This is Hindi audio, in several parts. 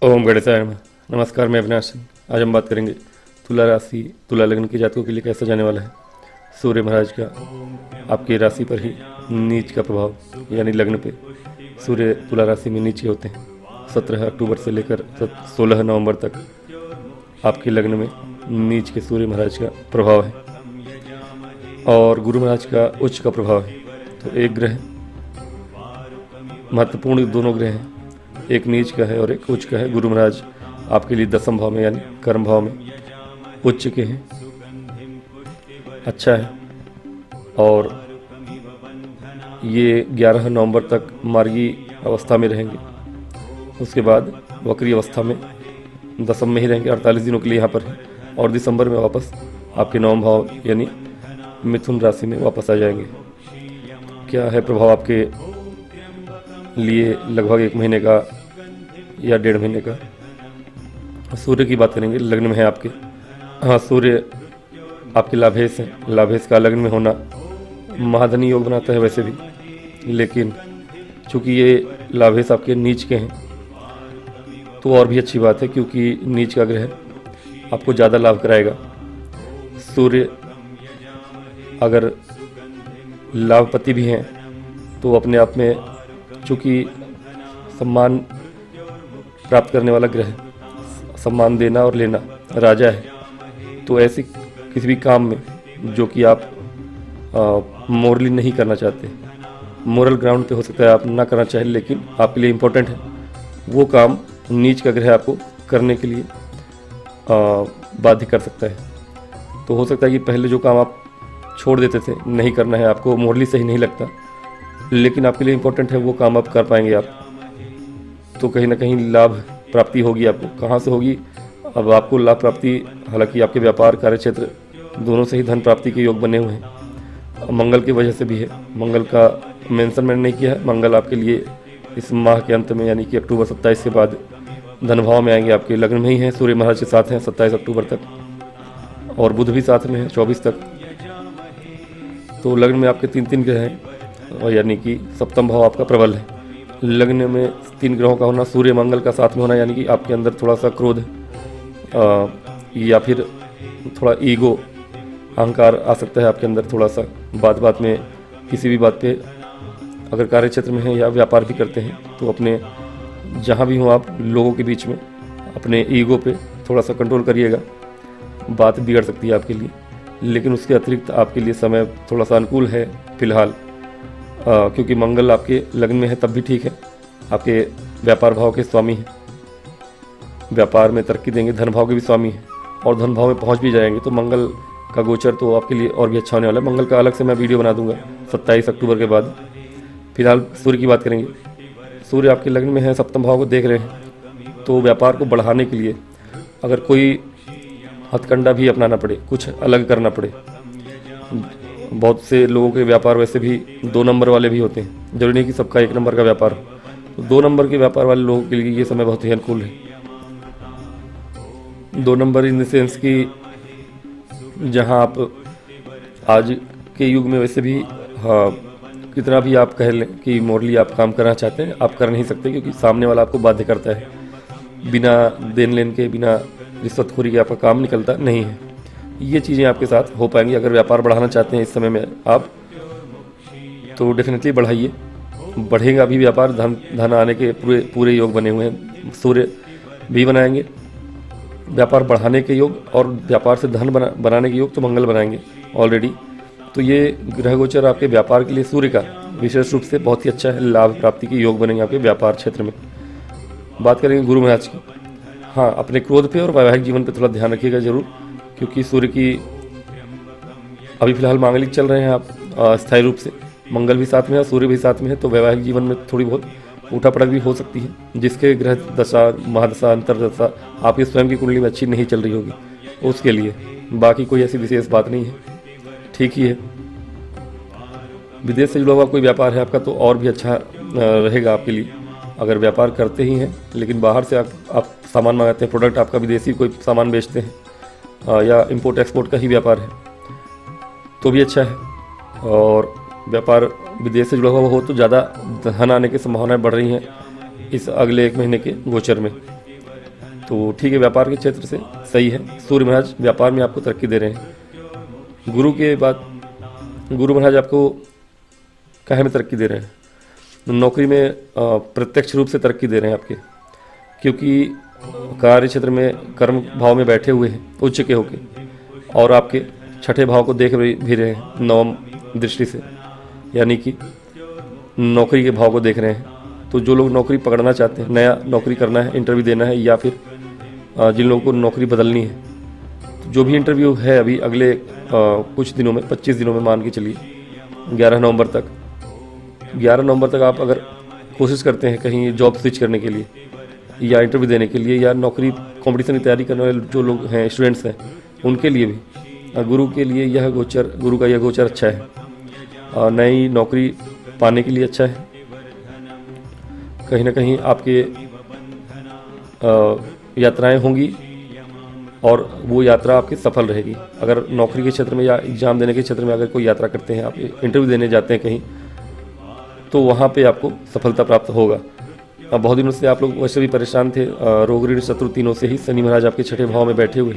ओम गणेशाय नमः। नमस्कार, मैं अविनाश सिंह। आज हम बात करेंगे तुला राशि, तुला लग्न के जातकों के लिए कैसा जाने वाला है। सूर्य महाराज का आपकी राशि पर ही नीच का प्रभाव, यानी लग्न पे सूर्य तुला राशि में नीचे होते हैं। 17 अक्टूबर से लेकर 16 नवंबर तक आपके लग्न में नीच के सूर्य महाराज का प्रभाव है और गुरु महाराज का उच्च का प्रभाव है। तो एक ग्रह महत्वपूर्ण, दोनों ग्रह हैं, एक नीच का है और एक उच्च का है। गुरु महाराज आपके लिए 10वें भाव में यानी कर्म भाव में उच्च के हैं, अच्छा है। और ये 11 नवंबर तक मार्गी अवस्था में रहेंगे, उसके बाद वक्री अवस्था में 10वें में ही रहेंगे 48 दिनों के लिए यहाँ पर है, और दिसंबर में वापस आपके 9वें भाव यानी मिथुन राशि में वापस आ जाएंगे। क्या है प्रभाव आपके लिए लगभग 1 महीने का या 1.5 महीने का। सूर्य की बात करेंगे, लग्न में है आपके। हाँ, सूर्य आपके लाभेश है। लाभेश का लग्न में होना महाधनी योग बनाता है वैसे भी, लेकिन चूँकि ये लाभेश आपके नीच के हैं तो और भी अच्छी बात है, क्योंकि नीच का ग्रह आपको ज़्यादा लाभ कराएगा। सूर्य अगर लाभपति भी हैं तो अपने आप में, चूँकि सम्मान प्राप्त करने वाला ग्रह, सम्मान देना और लेना राजा है, तो ऐसे किसी भी काम में जो कि आप मोरली नहीं करना चाहते, मोरल ग्राउंड पे हो सकता है आप ना करना चाहें, लेकिन आपके लिए इम्पोर्टेंट है, वो काम नीच का ग्रह आपको करने के लिए बाध्य कर सकता है। तो हो सकता है कि पहले जो काम आप छोड़ देते थे, नहीं करना है आपको, मोरली सही नहीं लगता, लेकिन आपके लिए इम्पोर्टेंट है, वो काम आप कर पाएंगे आप, तो कहीं ना कहीं लाभ प्राप्ति होगी आपको। कहाँ से होगी? अब आपको लाभ प्राप्ति, हालांकि आपके व्यापार कार्य क्षेत्र दोनों से ही धन प्राप्ति के योग बने हुए हैं, मंगल की वजह से भी है। मंगल का मेंशन मैंने नहीं किया है, मंगल आपके लिए इस माह के अंत में यानी कि अक्टूबर 27 के बाद धन भाव में आएंगे, आपके लग्न में ही हैं, सूर्य महाराज के साथ हैं 27 अक्टूबर तक, और बुध भी साथ में है 24 तक। तो लग्न में आपके 3 ग्रह हैं, और यानी कि 7वां भाव आपका प्रबल है। लग्न में 3 ग्रहों का होना, सूर्य मंगल का साथ में होना, यानी कि आपके अंदर थोड़ा सा क्रोध या फिर थोड़ा ईगो, अहंकार आ सकता है आपके अंदर थोड़ा सा, बात बात में, किसी भी बात पे, अगर कार्य क्षेत्र में है या व्यापार भी करते हैं तो अपने जहाँ भी हो आप लोगों के बीच में अपने ईगो पे थोड़ा सा कंट्रोल करिएगा, बात बिगड़ सकती है आपके लिए। लेकिन उसके अतिरिक्त आपके लिए समय थोड़ा सा अनुकूल है फिलहाल, क्योंकि मंगल आपके लग्न में है, तब भी ठीक है, आपके व्यापार भाव के स्वामी हैं, व्यापार में तरक्की देंगे, धन भाव के भी स्वामी हैं और धन भाव में पहुंच भी जाएंगे। तो मंगल का गोचर तो आपके लिए और भी अच्छा होने वाला है। मंगल का अलग से मैं वीडियो बना दूंगा 27 अक्टूबर के बाद। फिलहाल सूर्य की बात करेंगे। सूर्य आपके लग्न में है, 7वें भाव को देख रहे हैं, तो व्यापार को बढ़ाने के लिए अगर कोई हथकंडा भी अपनाना पड़े, कुछ अलग करना पड़े, बहुत से लोगों के व्यापार वैसे भी 2 नंबर वाले भी होते हैं, जरूरी नहीं कि सबका 1 नंबर का व्यापार हो, तो 2 नंबर के व्यापार वाले लोगों के लिए ये समय बहुत ही अनुकूल है। 2 नंबर इन द सेंस कि जहां आप आज के युग में वैसे भी, हाँ, कितना भी आप कह लें कि मोरली आप काम करना चाहते हैं, आप कर नहीं सकते, क्योंकि सामने वाला आपको बाध्य करता है। बिना देन लेन के, बिना रिश्वतखोरी के आपका काम निकलता नहीं है। ये चीज़ें आपके साथ हो पाएंगी। अगर व्यापार बढ़ाना चाहते हैं इस समय में आप, तो डेफिनेटली बढ़ाइए, बढ़ेगा भी व्यापार, धन आने के पूरे योग बने हुए हैं। सूर्य भी बनाएंगे व्यापार बढ़ाने के योग, और व्यापार से धन बनाने के योग तो मंगल बनाएंगे ऑलरेडी। तो ये ग्रह गोचर आपके व्यापार के लिए सूर्य का विशेष रूप से बहुत ही अच्छा है, लाभ प्राप्ति के योग बनेंगे आपके व्यापार क्षेत्र में। बात करेंगे गुरु महाराज की। हाँ, अपने क्रोध पे और वैवाहिक जीवन पे थोड़ा ध्यान रखिएगा जरूर, क्योंकि सूर्य की अभी फिलहाल मांगलिक चल रहे हैं आप, स्थायी रूप से मंगल भी साथ में है, सूर्य भी साथ में है, तो वैवाहिक जीवन में थोड़ी बहुत उठापटक भी हो सकती है। जिसके ग्रह दशा, महादशा, अंतरदशा आपकी स्वयं की कुंडली में अच्छी नहीं चल रही होगी, उसके लिए, बाकी कोई ऐसी विशेष बात नहीं है, ठीक ही है। विदेश से जुड़ा हुआ कोई व्यापार है आपका तो और भी अच्छा रहेगा आपके लिए। अगर व्यापार करते ही हैं लेकिन बाहर से आप सामान मंगाते हैं, प्रोडक्ट आपका विदेशी कोई सामान बेचते हैं, या इंपोर्ट एक्सपोर्ट का ही व्यापार है, तो भी अच्छा है। और व्यापार विदेश से जुड़ा हुआ हो तो ज़्यादा धन आने की संभावनाएं बढ़ रही हैं इस अगले 1 महीने के गोचर में। तो ठीक है, व्यापार के क्षेत्र से सही है। सूर्य महाराज व्यापार में आपको तरक्की दे रहे हैं। गुरु के बाद गुरु महाराज आपको काहे में तरक्की दे रहे हैं? नौकरी में प्रत्यक्ष रूप से तरक्की दे रहे हैं आपके, क्योंकि कार्य क्षेत्र में कर्म भाव में बैठे हुए हैं उच्च के होके, और आपके छठे भाव को देख भी रहे हैं नवम दृष्टि से, यानी कि नौकरी के भाव को देख रहे हैं। तो जो लोग नौकरी पकड़ना चाहते हैं, नया नौकरी करना है, इंटरव्यू देना है, या फिर जिन लोगों को नौकरी बदलनी है, तो जो भी इंटरव्यू है अभी अगले कुछ दिनों में, 25 दिनों में मान के चलिए, 11 नवंबर तक आप अगर कोशिश करते हैं कहीं जॉब स्विच करने के लिए या इंटरव्यू देने के लिए या नौकरी कंपटीशन की तैयारी करने वाले जो लोग हैं, स्टूडेंट्स हैं, उनके लिए भी गुरु के लिए यह गोचर, गुरु का यह गोचर अच्छा है। नई नौकरी पाने के लिए अच्छा है। कहीं ना कहीं आपके यात्राएं होंगी और वो यात्रा आपकी सफल रहेगी। अगर नौकरी के क्षेत्र में या एग्ज़ाम देने के क्षेत्र में अगर कोई यात्रा करते हैं, आप इंटरव्यू देने जाते हैं कहीं, तो वहाँ पे आपको सफलता प्राप्त होगा। अब बहुत दिनों से आप लोग वैसे भी परेशान थे, रोग ऋण शत्रु तीनों से ही शनि महाराज आपके छठे भाव में बैठे हुए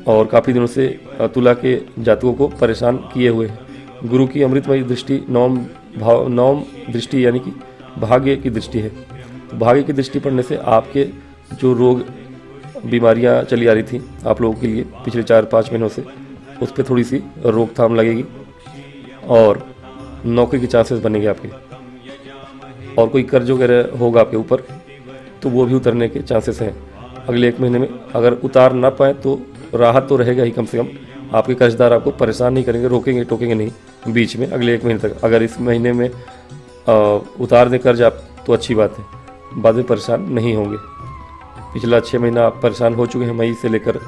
और काफ़ी दिनों से तुला के जातकों को परेशान किए हुए हैं। गुरु की अमृतमयी दृष्टि नवम दृष्टि यानी कि भाग्य की दृष्टि है। तो भाग्य की दृष्टि पड़ने से आपके जो रोग बीमारियां चली आ रही थी आप लोगों के लिए पिछले 4-5 महीनों से, उस पर थोड़ी सी रोकथाम लगेगी और नौकरी के चांसेस बनेंगे आपके। और कोई कर्ज वगैरह होगा आपके ऊपर तो वो भी उतरने के चांसेस हैं अगले 1 महीने में। अगर उतार ना पाए तो राहत तो रहेगा ही, कम से कम आपके कर्जदार आपको परेशान नहीं करेंगे, रोकेंगे टोकेंगे नहीं बीच में अगले 1 महीने तक। अगर इस महीने में उतार दें कर्ज आप तो अच्छी बात है, बाद में परेशान नहीं होंगे। पिछला 6 महीना आप परेशान हो चुके हैं, मई से लेकर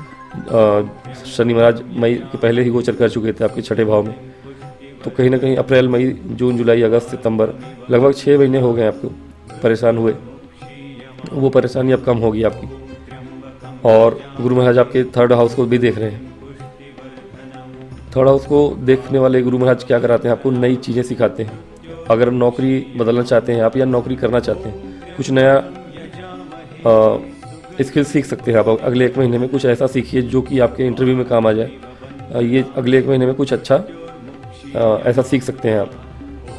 शनि महाराज मई के पहले ही गोचर कर चुके थे आपके छठे भाव में। तो कहीं ना कहीं अप्रैल, मई, जून, जुलाई, अगस्त, सितंबर लगभग 6 महीने हो गए आपको परेशान हुए, वो परेशानी अब कम होगी आपकी। और गुरु महाराज आपके 3rd हाउस को भी देख रहे हैं। 3rd हाउस को देखने वाले गुरु महाराज क्या कराते हैं? आपको नई चीज़ें सिखाते हैं। अगर नौकरी बदलना चाहते हैं आप या नौकरी करना चाहते हैं, कुछ नया स्किल सीख सकते हैं आप अगले 1 महीने में। कुछ ऐसा सीखिए जो कि आपके इंटरव्यू में काम आ जाए। ये अगले 1 महीने में कुछ अच्छा ऐसा सीख सकते हैं आप।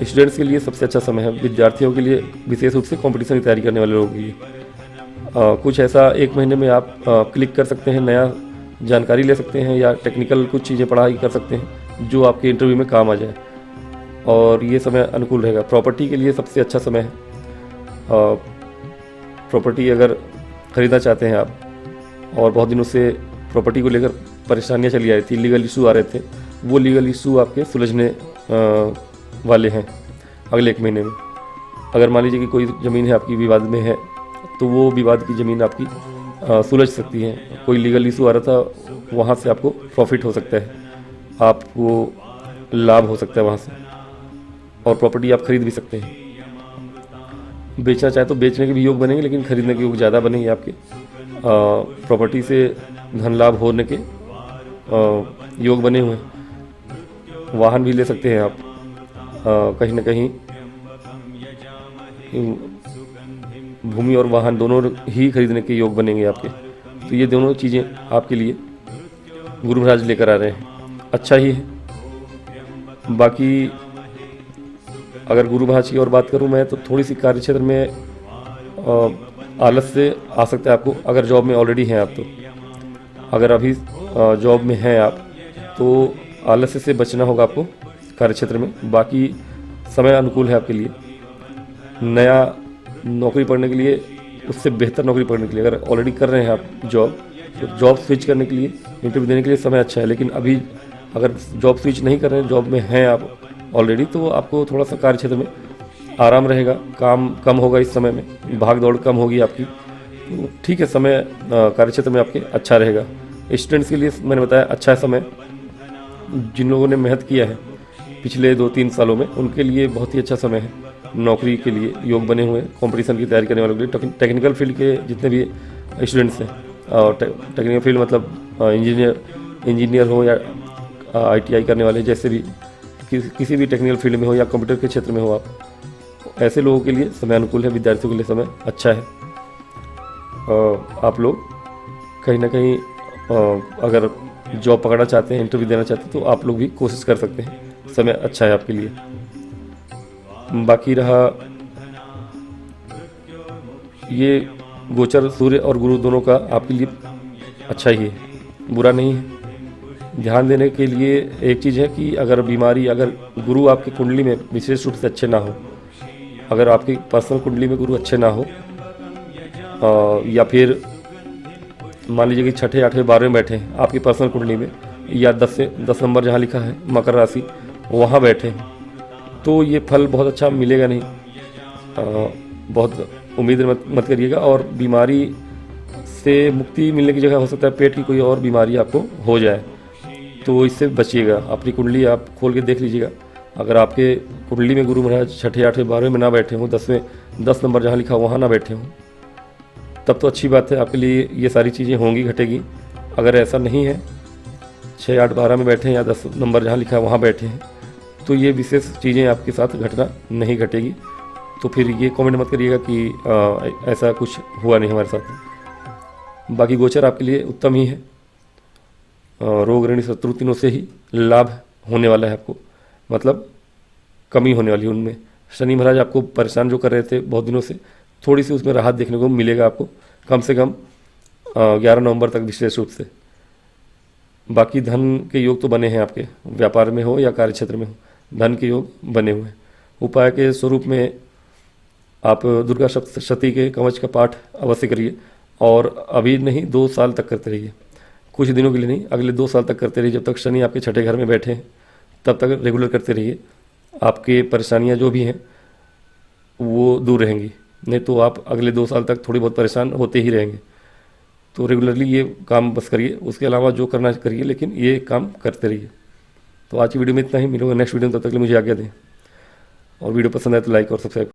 स्टूडेंट्स के लिए सबसे अच्छा समय है, विद्यार्थियों के लिए विशेष रूप से कंपटीशन की तैयारी करने वाले लोगों के लिए कुछ ऐसा 1 महीने में आप क्लिक कर सकते हैं, नया जानकारी ले सकते हैं या टेक्निकल कुछ चीज़ें पढ़ाई कर सकते हैं जो आपके इंटरव्यू में काम आ जाए, और ये समय अनुकूल रहेगा। प्रॉपर्टी के लिए सबसे अच्छा समय है। प्रॉपर्टी अगर ख़रीदना चाहते हैं आप और बहुत दिनों से प्रॉपर्टी को लेकर परेशानियां चली आ रही थी, लीगल इशू आ रहे थे, वो लीगल इशू आपके सुलझने वाले हैं अगले 1 महीने में। अगर मान लीजिए कि कोई ज़मीन है आपकी विवाद में है तो वो विवाद की ज़मीन आपकी सुलझ सकती है। कोई लीगल इशू आ रहा था, वहाँ से आपको प्रॉफिट हो सकता है, आपको लाभ हो सकता है वहाँ से, और प्रॉपर्टी आप खरीद भी सकते हैं। बेचना चाहे तो बेचने के भी योग बनेंगे, लेकिन खरीदने के योग ज़्यादा बनेंगे आपके। प्रॉपर्टी से धन लाभ होने के योग बने हुए हैं। वाहन भी ले सकते हैं आप, कहीं ना कहीं भूमि और वाहन दोनों ही खरीदने के योग बनेंगे आपके। तो ये दोनों चीज़ें आपके लिए गुरु महाराज लेकर आ रहे हैं, अच्छा ही है। बाकी अगर गुरु महाराज की और बात करूं मैं तो थोड़ी सी कार्य क्षेत्र में आलस से आ सकता है आपको, अगर जॉब में ऑलरेडी हैं आप तो। अगर अभी जॉब में हैं आप तो आलस्य से बचना होगा आपको कार्य क्षेत्र में। बाकी समय अनुकूल है आपके लिए। नया नौकरी पढ़ने के लिए, उससे बेहतर नौकरी पढ़ने के लिए अगर ऑलरेडी कर रहे हैं आप जॉब, तो जॉब स्विच करने के लिए, इंटरव्यू देने के लिए समय अच्छा है। लेकिन अभी अगर जॉब स्विच नहीं कर रहे हैं, जॉब में हैं आप ऑलरेडी, तो आपको थोड़ा सा कार्य क्षेत्र में आराम रहेगा, काम कम होगा इस समय में, भाग दौड़ कम होगी आपकी। तो ठीक है, समय कार्य क्षेत्र में आपके अच्छा रहेगा। स्टूडेंट्स के लिए मैंने बताया अच्छा समय, जिन लोगों ने मेहनत किया है पिछले 2-3 सालों में उनके लिए बहुत ही अच्छा समय है। नौकरी के लिए योग बने हुए हैं, कंपटीशन की तैयारी करने वालों के लिए। टेक्निकल फील्ड के जितने भी स्टूडेंट्स हैं, और टेक्निकल फील्ड मतलब इंजीनियर हो या ITI करने वाले, जैसे भी किसी भी टेक्निकल फील्ड में हो या कंप्यूटर के क्षेत्र में हो आप, ऐसे लोगों के लिए समय अनुकूल है। विद्यार्थियों के लिए समय अच्छा है। आप लोग कहीं ना कहीं अगर जॉब पकड़ना चाहते हैं, इंटरव्यू देना चाहते हैं, तो आप लोग भी कोशिश कर सकते हैं। समय अच्छा है आपके लिए। बाकी रहा ये गोचर, सूर्य और गुरु दोनों का आपके लिए अच्छा ही है, बुरा नहीं है। ध्यान देने के लिए एक चीज़ है कि अगर बीमारी, अगर गुरु आपकी कुंडली में विशेष रूप से अच्छे ना हो, अगर आपकी पर्सनल कुंडली में गुरु अच्छे ना हो, या फिर मान लीजिए कि छठे, आठवें, 12वें बैठे हैं आपकी पर्सनल कुंडली में, या 10 नंबर जहाँ लिखा है मकर राशि वहाँ बैठे हैं, तो ये फल बहुत अच्छा मिलेगा नहीं। बहुत उम्मीद मत करिएगा। और बीमारी से मुक्ति मिलने की जगह हो सकता है पेट की कोई और बीमारी आपको हो जाए, तो इससे बचिएगा। अपनी कुंडली आप खोल के देख लीजिएगा। अगर आपके कुंडली में गुरु महाराज छठे, आठवें, 12वें में ना बैठे हों, 10 नंबर जहाँ लिखा वहाँ ना बैठे हों, तब तो अच्छी बात है, आपके लिए ये सारी चीज़ें होंगी, घटेगी। अगर ऐसा नहीं है, 6, 8, 12 में बैठे हैं या 10 नंबर जहाँ लिखा है वहाँ बैठे हैं, तो ये विशेष चीज़ें आपके साथ घटना नहीं घटेगी। तो फिर ये कमेंट मत करिएगा कि ऐसा कुछ हुआ नहीं हमारे साथ। बाकी गोचर आपके लिए उत्तम ही है। रोग, ऋण, शत्रु तीनों से ही लाभ होने वाला है आपको, मतलब कमी होने वाली है उनमें। शनि महाराज आपको परेशान जो कर रहे थे बहुत दिनों से, थोड़ी सी उसमें राहत देखने को मिलेगा आपको, कम से कम 11 नवंबर तक विशेष रूप से। बाकी धन के योग तो बने हैं आपके, व्यापार में हो या कार्य क्षेत्र में हो, धन के योग बने हुए हैं। उपाय के स्वरूप में आप दुर्गा सप्तशती के कवच का पाठ अवश्य करिए, और अभी नहीं 2 साल तक करते रहिए। कुछ दिनों के लिए नहीं, अगले 2 साल तक करते रहिए। जब तक शनि आपके छठे घर में बैठे हैं तब तक रेगुलर करते रहिए। आपके परेशानियां जो भी हैं वो दूर रहेंगी, नहीं तो आप अगले 2 साल तक थोड़ी बहुत परेशान होते ही रहेंगे। तो रेगुलरली ये काम बस करिए, उसके अलावा जो करना करिए, लेकिन ये काम करते रहिए। तो आज की वीडियो में इतना ही, मिलूंगा नेक्स्ट वीडियो में, तब तक के लिए मुझे आज्ञा दें। और वीडियो पसंद आए तो लाइक और सब्सक्राइब